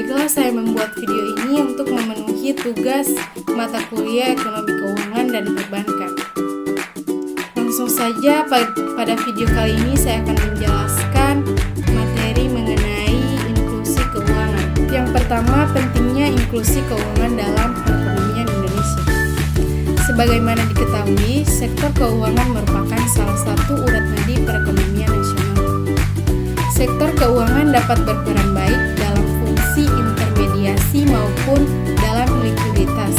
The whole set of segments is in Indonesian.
Baiklah, saya membuat video ini untuk memenuhi tugas mata kuliah ekonomi keuangan dan perbankan. Langsung saja pada video kali ini saya akan menjelaskan materi mengenai inklusi keuangan. Yang pertama, pentingnya inklusi keuangan dalam perekonomian Indonesia. Sebagaimana diketahui, sektor keuangan merupakan salah satu urat nadi perekonomian nasional. Sektor keuangan dapat berperan baik dalam fungsi intermediasi maupun dalam likuiditas.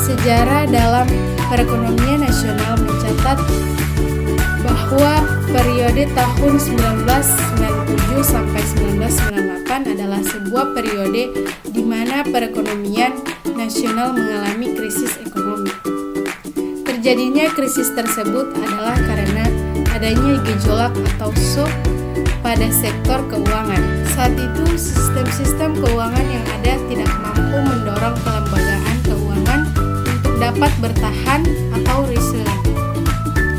Sejarah dalam perekonomian nasional mencatat bahwa periode tahun 1997 sampai 1998 adalah sebuah periode di mana perekonomian nasional mengalami krisis ekonomi. Terjadinya krisis tersebut adalah karena adanya gejolak atau shock pada sektor keuangan. Saat itu, sistem-sistem keuangan yang ada tidak mampu mendorong kelembagaan keuangan untuk dapat bertahan atau resilient.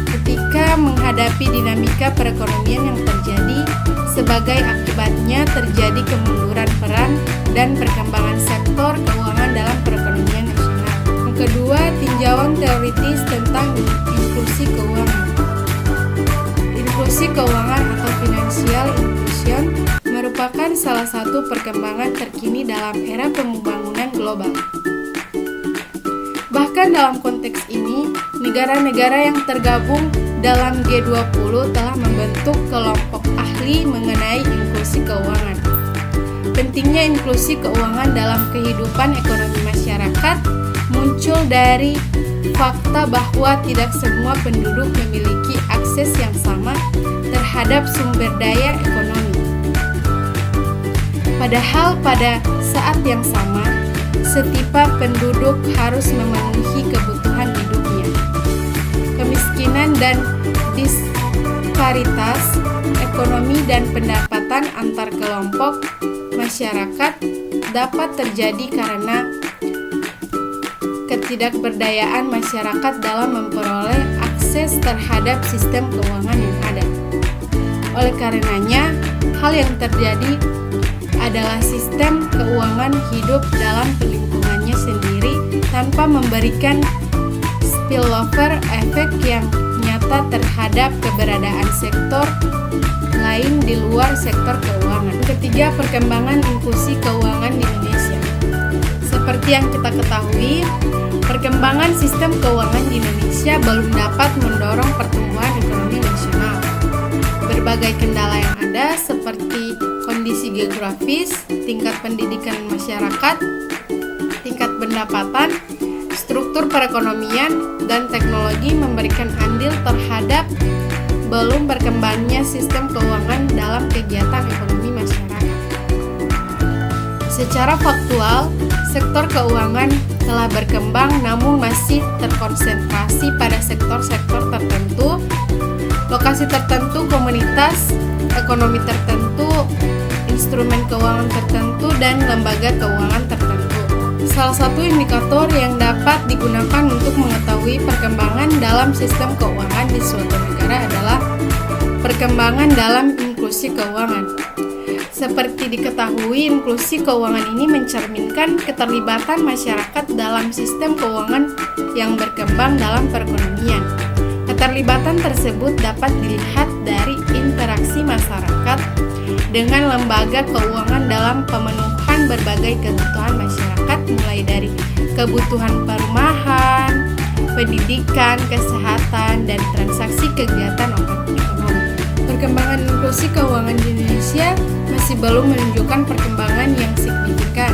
Ketika menghadapi dinamika perekonomian yang terjadi, sebagai akibatnya terjadi kemunduran peran dan perkembangan sektor keuangan dalam perekonomian nasional. Yang kedua, tinjauan teoritis tentang inklusi keuangan. Inklusi keuangan atau financial inclusion merupakan salah satu perkembangan terkini dalam era pembangunan global. Bahkan dalam konteks ini, negara-negara yang tergabung dalam G20 telah membentuk kelompok ahli mengenai inklusi keuangan. Pentingnya inklusi keuangan dalam kehidupan ekonomi masyarakat muncul dari fakta bahwa tidak semua penduduk memiliki akses yang sama terhadap sumber daya ekonomi. Padahal pada saat yang sama, setiap penduduk harus memenuhi kebutuhan hidupnya. Kemiskinan dan disparitas ekonomi dan pendapatan antar kelompok masyarakat dapat terjadi karena ketidakberdayaan masyarakat dalam memperoleh akses terhadap sistem keuangan yang ada. Oleh karenanya, hal yang terjadi adalah sistem keuangan hidup dalam lingkungannya sendiri tanpa memberikan spillover efek yang nyata terhadap keberadaan sektor lain di luar sektor keuangan. Ketiga, perkembangan inklusi keuangan di Indonesia. Seperti yang kita ketahui, perkembangan sistem keuangan di Indonesia belum dapat mendorong pertumbuhan ekonomi nasional. Berbagai kendala yang ada seperti kondisi geografis, tingkat pendidikan masyarakat, tingkat pendapatan, struktur perekonomian, dan teknologi memberikan andil terhadap belum berkembangnya sistem keuangan dalam kegiatan ekonomi masyarakat. Secara faktual, sektor keuangan telah berkembang namun masih terkonsentrasi pada sektor-sektor tertentu, lokasi tertentu, komunitas ekonomi tertentu, instrumen keuangan tertentu, dan lembaga keuangan tertentu. Salah satu indikator yang dapat digunakan untuk mengetahui perkembangan dalam sistem keuangan di suatu negara adalah perkembangan dalam inklusi keuangan. Seperti diketahui, inklusi keuangan ini mencerminkan keterlibatan masyarakat dalam sistem keuangan yang berkembang dalam perekonomian. Keterlibatan tersebut dapat dilihat dari interaksi masyarakat dengan lembaga keuangan dalam pemenuhan berbagai kebutuhan masyarakat, mulai dari kebutuhan perumahan, pendidikan, kesehatan, dan transaksi kegiatan ekonomi. Perkembangan inklusi keuangan di Indonesia masih belum menunjukkan perkembangan yang signifikan.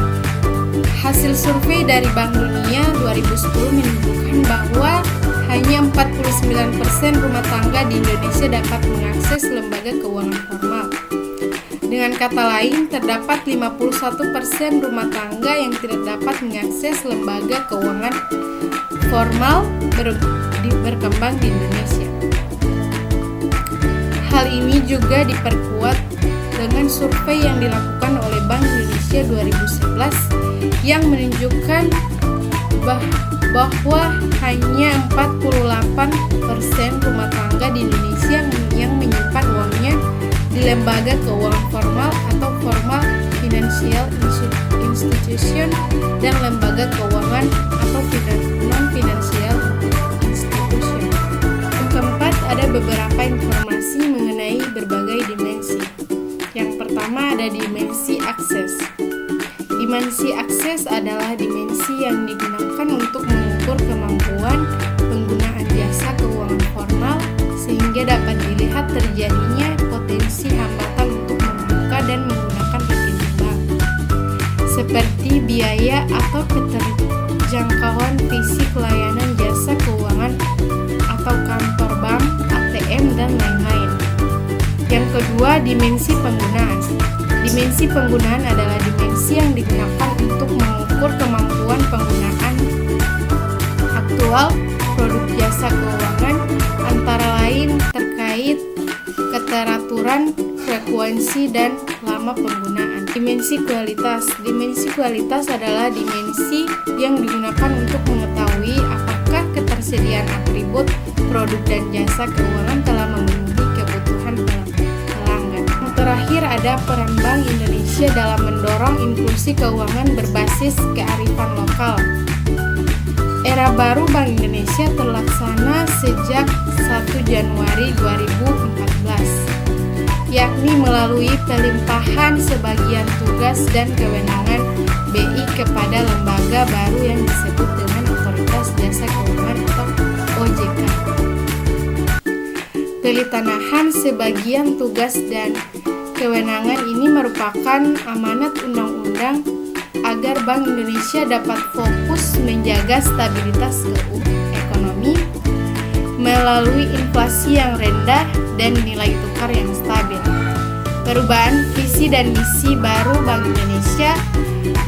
Hasil survei dari Bank Dunia 2010 menunjukkan bahwa hanya 49% rumah tangga di Indonesia dapat mengakses lembaga keuangan formal. Dengan kata lain, terdapat 51% rumah tangga yang tidak dapat mengakses lembaga keuangan formal berkembang di Indonesia. Hal ini juga diperkuat dengan survei yang dilakukan oleh Bank Indonesia 2011 yang menunjukkan bahwa hanya 48% rumah tangga di Indonesia yang menyimpan uangnya di lembaga keuangan formal atau formal financial institution dan lembaga keuangan atau non-financial institution. Yang keempat, ada beberapa informasi mengenai berbagai dimensi. Yang pertama ada dimensi akses. Dimensi akses adalah dimensi yang digunakan untuk mengukur kemampuan penggunaan jasa keuangan formal sehingga dapat dilihat terjadinya potensi hambatan untuk membuka dan menggunakan rekening bank, seperti biaya atau keterjangkauan fisik layanan jasa keuangan atau kantor bank, ATM, dan lain-lain. Yang kedua, dimensi penggunaan. Dimensi penggunaan adalah dimensi yang digunakan untuk mengukur kemampuan penggunaan aktual produk jasa keuangan, antara lain terkait keteraturan, frekuensi, dan lama penggunaan. Dimensi kualitas. Dimensi kualitas adalah dimensi yang digunakan untuk mengetahui apakah ketersediaan atribut produk dan jasa keuangan telah memenuhi kebutuhan pelanggan. Yang terakhir ada peran Bank Indonesia dalam mendorong inklusi keuangan berbasis kearifan lokal. Era baru Bank Indonesia terlaksana sejak 1 Januari 2014, yakni melalui pelimpahan sebagian tugas dan kewenangan BI kepada lembaga baru yang disebut dengan Otoritas Jasa Keuangan atau OJK. Pelitanahan sebagian tugas dan kewenangan ini merupakan amanat undang-undang agar Bank Indonesia dapat fokus menjaga stabilitas ekonomi melalui inflasi yang rendah dan nilai tukar yang stabil. Perubahan visi dan misi baru Bank Indonesia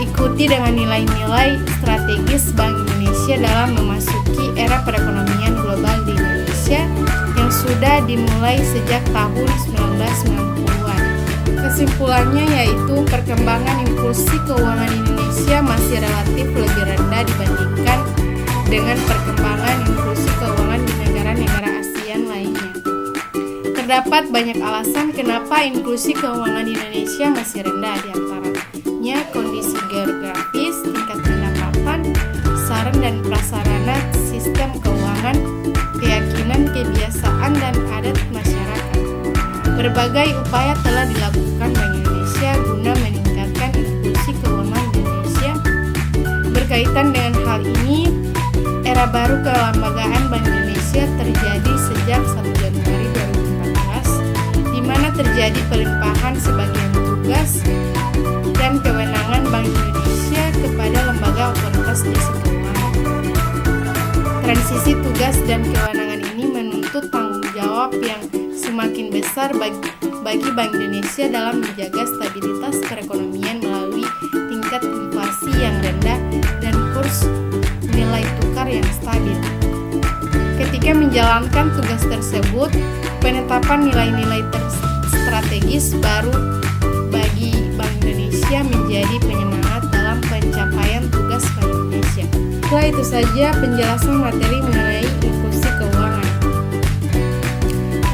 ikuti dengan nilai-nilai strategis Bank Indonesia dalam memasuki era perekonomian global di Indonesia yang sudah dimulai sejak tahun 1990-an. Kesimpulannya yaitu perkembangan inklusi keuangan Indonesia masih relatif lebih rendah dibandingkan dengan perkembangan inklusi keuangan di negara-negara ASEAN lainnya. Terdapat banyak alasan kenapa inklusi keuangan Indonesia masih rendah, di antaranya kondisi geografis, tingkat pendapatan, saran dan prasarana sistem keuangan, keyakinan, kebiasaan, dan adat masyarakat. Berbagai upaya telah dilakukan Bank Indonesia guna meningkatkan inklusi keuangan Indonesia. Berkaitan dengan hal ini, era baru kelembagaan Bank Indonesia terjadi sejak 1 Januari 2014, di mana terjadi pelimpahan sebagian tugas dan kewenangan Bank Indonesia kepada lembaga otoritas jasa keuangan. Transisi tugas dan kewenangan ini menuntut tanggung jawab yang semakin besar bagi Bank Indonesia dalam menjaga stabilitas perekonomian melalui tingkat inflasi yang rendah dan kurs nilai tukar yang stabil. Ketika menjalankan tugas tersebut, penetapan nilai-nilai strategis baru bagi Bank Indonesia menjadi penyemangat dalam pencapaian tugas Bank Indonesia. Setelah itu saja penjelasan materi mengenai inklusi keuangan.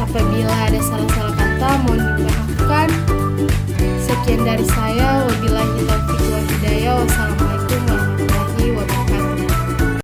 Apabila ada salah-salah kata, mohon dimaafkan. Sekian dari saya.